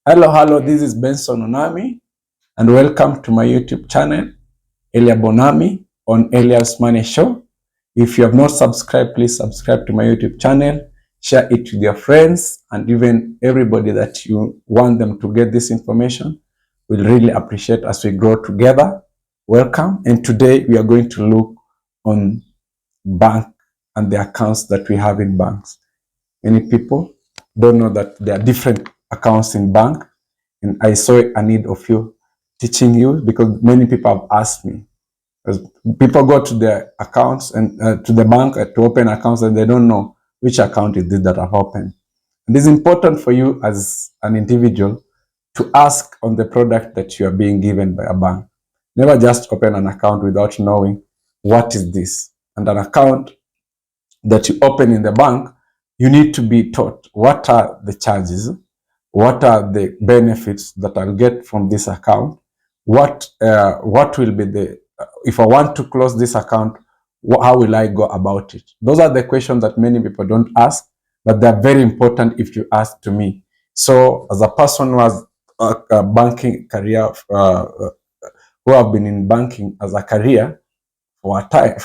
Hello, this is Benson Onami, and welcome to my YouTube channel, Elia Bonami, on Elia's Money Show. If you have not subscribed, please subscribe to my YouTube channel, share it with your friends, and even everybody that you want them to get this information. We'll really appreciate as we grow together. Welcome, and today we are going to look on bank and the accounts that we have in banks. Many people don't know that there are different accounts in bank, and I saw a need of you teaching you because many people have asked me. Because people go to their accounts and to the bank to open accounts, and they don't know which account it is that I've opened. It is important for you as an individual to ask on the product that you are being given by a bank. Never just open an account without knowing what is this. And an account that you open in the bank, you need to be taught what are the charges, what are the benefits that I'll get from this account, what will be the, if I want to close this account, how will I go about it? Those are the questions that many people don't ask, but they're very important if you ask to me. So as a person who has a banking career, who have been in banking as a career for a time,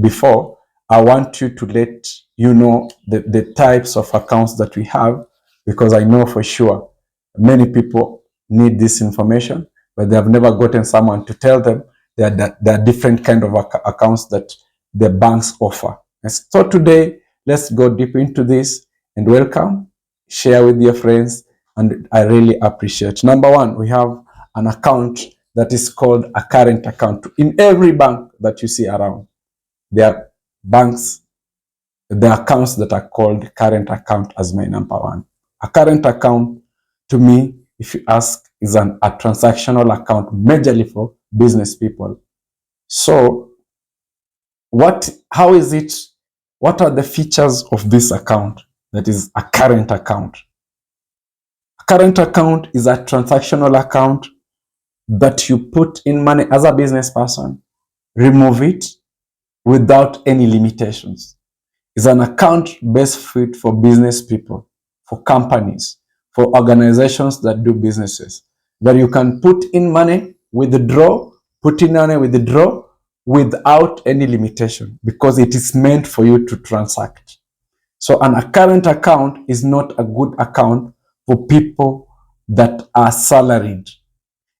before, I want you to let you know the types of accounts that we have, because I know for sure many people need this information, but they have never gotten someone to tell them there are different kind of accounts that the banks offer. And so today, let's go deep into this, and welcome, share with your friends, and I really appreciate. Number one, we have an account that is called a current account. In every bank that you see around, there are banks, the accounts that are called current account as my number one. A current account, to me, if you ask, is a transactional account majorly for business people. So how is it, what are the features of this account that is a current account? A current account is a transactional account that you put in money as a business person, remove it without any limitations. It's an account best fit for business people, for companies, for organizations that do businesses, that you can put in money, withdraw, put in money, withdraw without any limitation, because it is meant for you to transact. So a current account is not a good account for people that are salaried.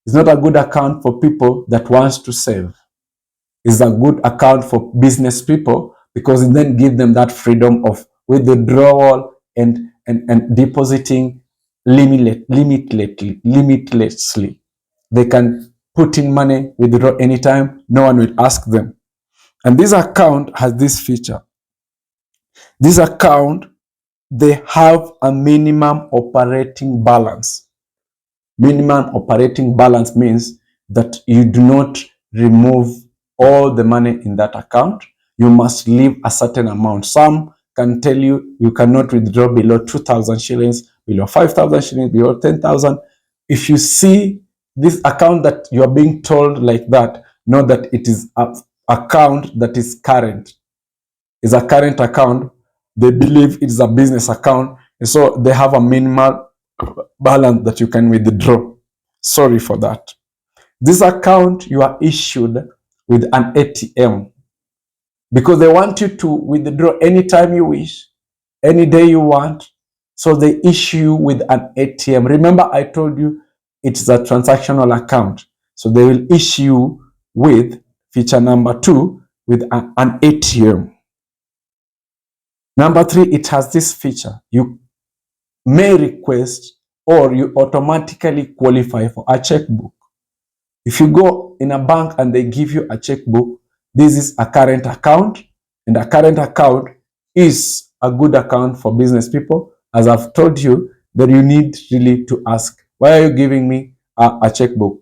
It's not a good account for people that wants to save. It's a good account for business people, because it then gives them that freedom of withdrawal and depositing limitlessly. They can put in money, withdraw anytime, no one will ask them. And this account has this feature. This account, they have a minimum operating balance. Minimum operating balance means that you do not remove all the money in that account. You must leave a certain amount. Some can tell you you cannot withdraw below 2,000 shillings, below 5,000 shillings, below 10,000. If you see this account that you are being told like that, know that it is an account that is current. It's a current account. They believe it's a business account, and so they have a minimal balance that you can withdraw. Sorry for that. This account, you are issued with an ATM, because they want you to withdraw anytime you wish, any day you want. So they issue you with an ATM. Remember, I told you it's a transactional account. So they will issue with feature number 2 with an ATM. Number 3, it has this feature. You may request or you automatically qualify for a checkbook. If you go in a bank and they give you a checkbook, this is a current account, and a current account is a good account for business people. As I've told you, that you need really to ask, why are you giving me a checkbook?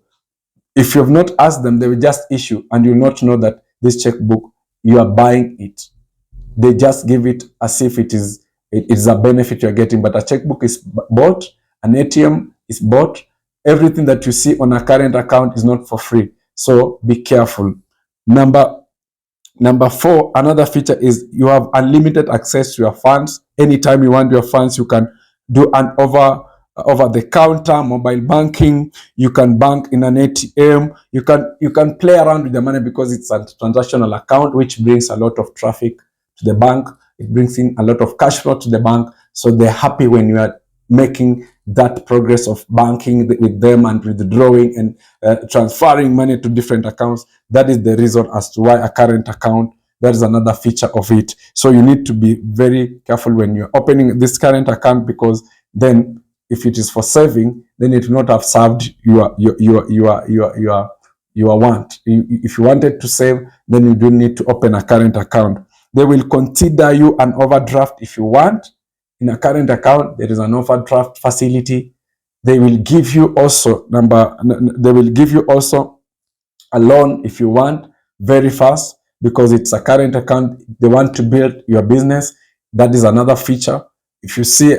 If you have not asked them, they will just issue, and you will not know that this checkbook, you are buying it. They just give it as if it is a benefit you're getting, but a checkbook is bought, an ATM is bought. Everything that you see on a current account is not for free. So be careful. Number 4, another feature is you have unlimited access to your funds. Anytime you want your funds, you can do an over the counter, mobile banking. You can bank in an ATM. You can play around with the money because it's a transactional account, which brings a lot of traffic to the bank. It brings in a lot of cash flow to the bank. So they're happy when you are making that progress of banking with them and withdrawing and transferring money to different accounts. That is the reason as to why a current account, that is another feature of it. So you need to be very careful when you're opening this current account, because then if it is for saving, then it will not have served your want. If you wanted to save, then you do need to open a current account. They will consider you an overdraft if you want. In a current account, there is an overdraft facility. They will give you also a loan if you want, very fast, because it's a current account. They want to build your business. That is another feature. If you see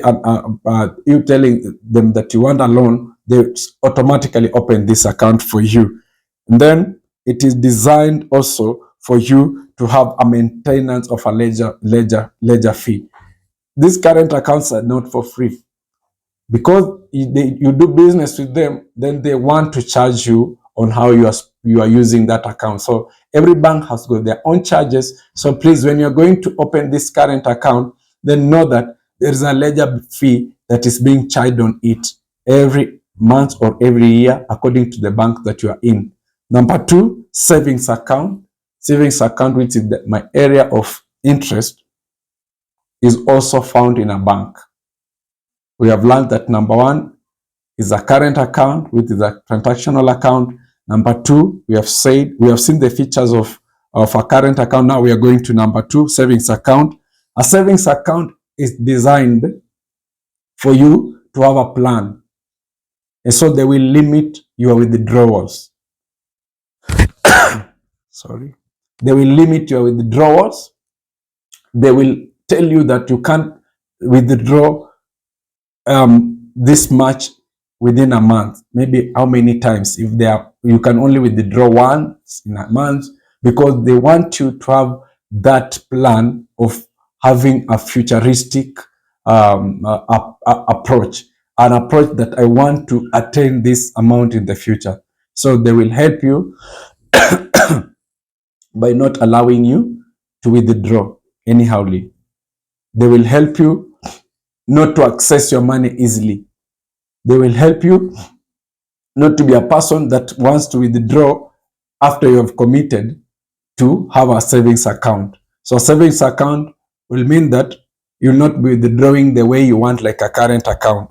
you telling them that you want a loan, they automatically open this account for you. And then it is designed also for you to have a maintenance of a ledger fee. These current accounts are not for free. Because you do business with them, then they want to charge you on how you are using that account. So every bank has got their own charges. So please, when you're going to open this current account, then know that there is a ledger fee that is being charged on it every month or every year, according to the bank that you are in. Number two, savings account. Savings account, which is my area of interest, is also found in a bank. We have learned that number one is a current account, which is a transactional account. Number two, we have seen the features of a current account. Now we are going to number two, savings account. A savings account is designed for you to have a plan. And so they will limit your withdrawals. Sorry. They will limit your withdrawals. They will tell you that you can't withdraw this much within a month. Maybe how many times? If you can only withdraw once in a month, because they want you to have that plan of having a futuristic approach, an approach that I want to attain this amount in the future. So they will help you by not allowing you to withdraw anyhowly. They will help you not to access your money easily. They will help you not to be a person that wants to withdraw after you have committed to have a savings account. So a savings account will mean that you'll not be withdrawing the way you want, like a current account.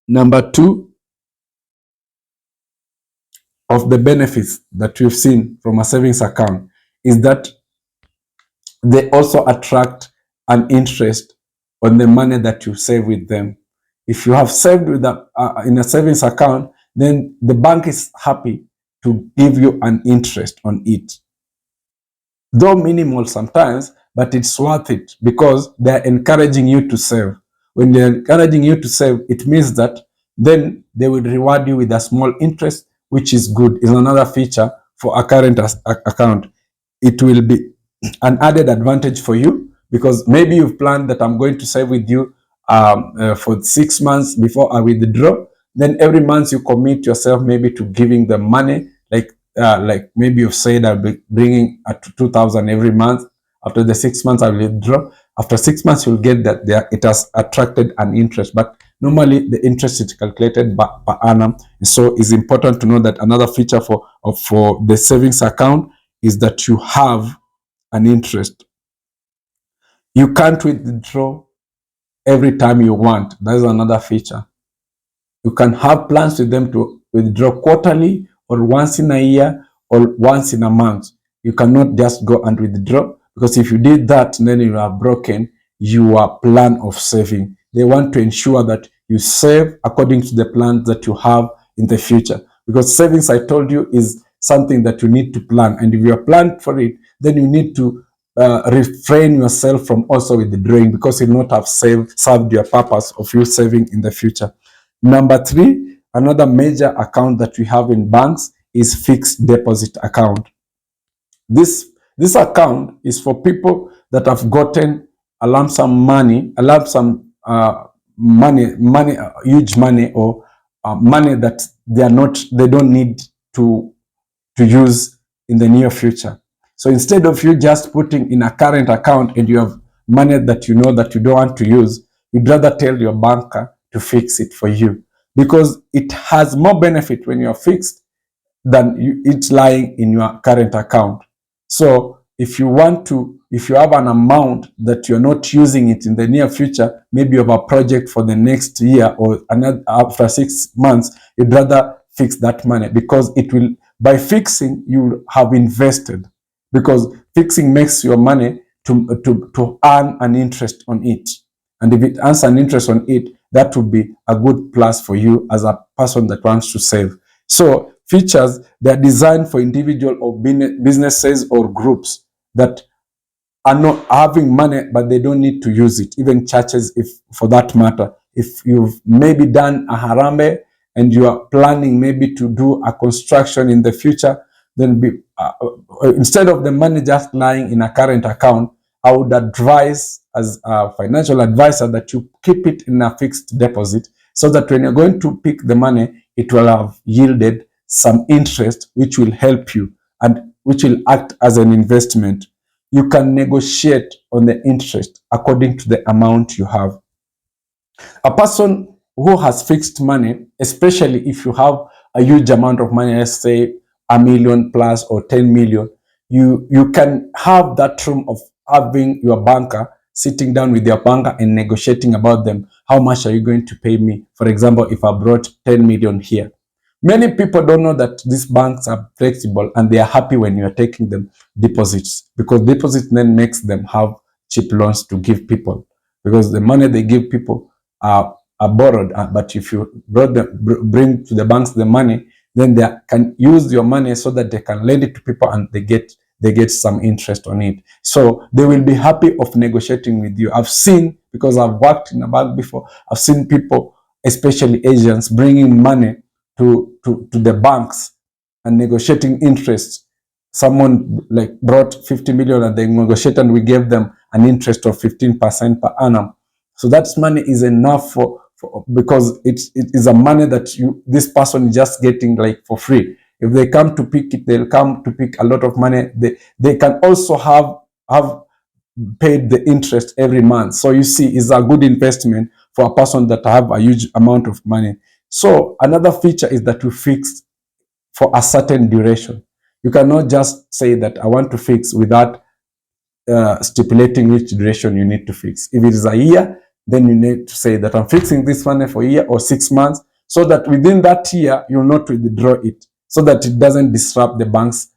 Number two of the benefits that we've seen from a savings account is that they also attract an interest on the money that you save with them. If you have saved with in a savings account, then the bank is happy to give you an interest on it. Though minimal sometimes, but it's worth it, because they're encouraging you to save. When they're encouraging you to save, it means that then they will reward you with a small interest, which is good. It's another feature for a current account. It will be an added advantage for you, because maybe you've planned that I'm going to save with you for 6 months before I withdraw. Then every month you commit yourself maybe to giving them money, like maybe you've said I'll be bringing 2,000 every month. After the 6 months I will withdraw. After 6 months you'll get that it has attracted an interest, but normally the interest is calculated per annum. So it's important to know that another feature for the savings account is that you have an interest. You can't withdraw every time you want. That is another feature. You can have plans with them to withdraw quarterly, or once in a year, or once in a month. You cannot just go and withdraw, because if you did that, then you have broken your plan of saving. They want to ensure that you save according to the plans that you have in the future, because savings, I told you, is something that you need to plan. And if you are planned for it, then you need to refrain yourself from also withdrawing, because you will not have served your purpose of you saving in the future. Number three, another major account that we have in banks is fixed deposit account. This is for people that have gotten a lump sum money, a lump sum huge money, or money that they don't need to use in the near future. So instead of you just putting in a current account and you have money that you know that you don't want to use, you'd rather tell your banker to fix it for you, because it has more benefit when you're fixed than it's lying in your current account. So if you have an amount that you're not using it in the near future, maybe you have a project for the next year or another after 6 months, you'd rather fix that money, because it will, by fixing, you have invested, because fixing makes your money to earn an interest on it. And if it earns an interest on it, that would be a good plus for you as a person that wants to save. So features, they're designed for individual or businesses or groups that are not having money, but they don't need to use it. Even churches, if for that matter, if you've maybe done a harambe and you are planning maybe to do a construction in the future, then instead of the money just lying in a current account, I would advise as a financial advisor that you keep it in a fixed deposit, so that when you're going to pick the money, it will have yielded some interest, which will help you and which will act as an investment. You can negotiate on the interest according to the amount you have. A person who has fixed money, especially if you have a huge amount of money, let's say $1 million plus or 10 million, you can have that room of having your banker sitting down with your banker and negotiating about them. How much are you going to pay me? For example, if I brought 10 million here. Many people don't know that these banks are flexible and they are happy when you are taking them deposits, because deposits then makes them have cheap loans to give people, because the money they give people are borrowed. But if you bring to the banks the money, then they can use your money so that they can lend it to people and they get some interest on it. So they will be happy of negotiating with you. I've seen, because I've worked in a bank before, I've seen people, especially Asians, bringing money to the banks and negotiating interest. Someone like brought 50 million and they negotiated and we gave them an interest of 15% per annum. So that money is enough because it is a money that this person is just getting like for free. If they come to pick it, they'll come to pick a lot of money. They can also have paid the interest every month. So you see, it's a good investment for a person that have a huge amount of money. So another feature is that you fix for a certain duration. You cannot just say that I want to fix without stipulating which duration you need to fix. If it is a year, then you need to say that I'm fixing this money for a year or 6 months, so that within that year, you'll not withdraw it, so that it doesn't disrupt the bank's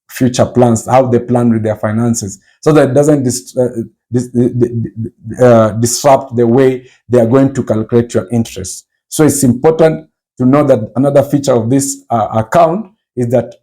future plans, how they plan with their finances, so that it doesn't disrupt the way they are going to calculate your interest. So it's important to know that another feature of this account is that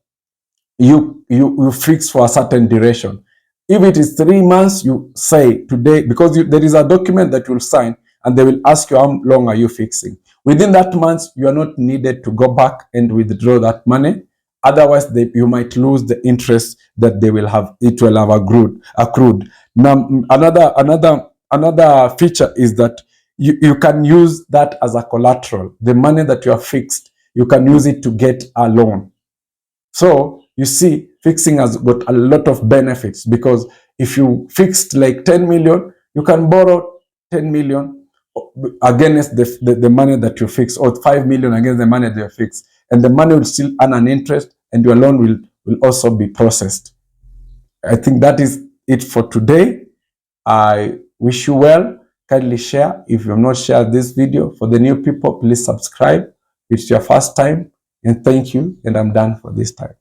you fix for a certain duration. If it is 3 months, you say today, because there is a document that you'll sign and they will ask you how long are you fixing. Within that month, you are not needed to go back and withdraw that money. Otherwise, you might lose the interest that they will have. It will have accrued. Now, another feature is that you can use that as a collateral. The money that you have fixed, you can use it to get a loan. So you see, fixing has got a lot of benefits, because if you fixed like 10 million, you can borrow 10 million against the money that you fix, or 5 million against the money that you fix, and the money will still earn an interest, and your loan will also be processed. I think that is it for today. I wish you well. Kindly share if you have not shared this video. For the new people, please subscribe if it's your first time, and thank you, and I'm done for this time.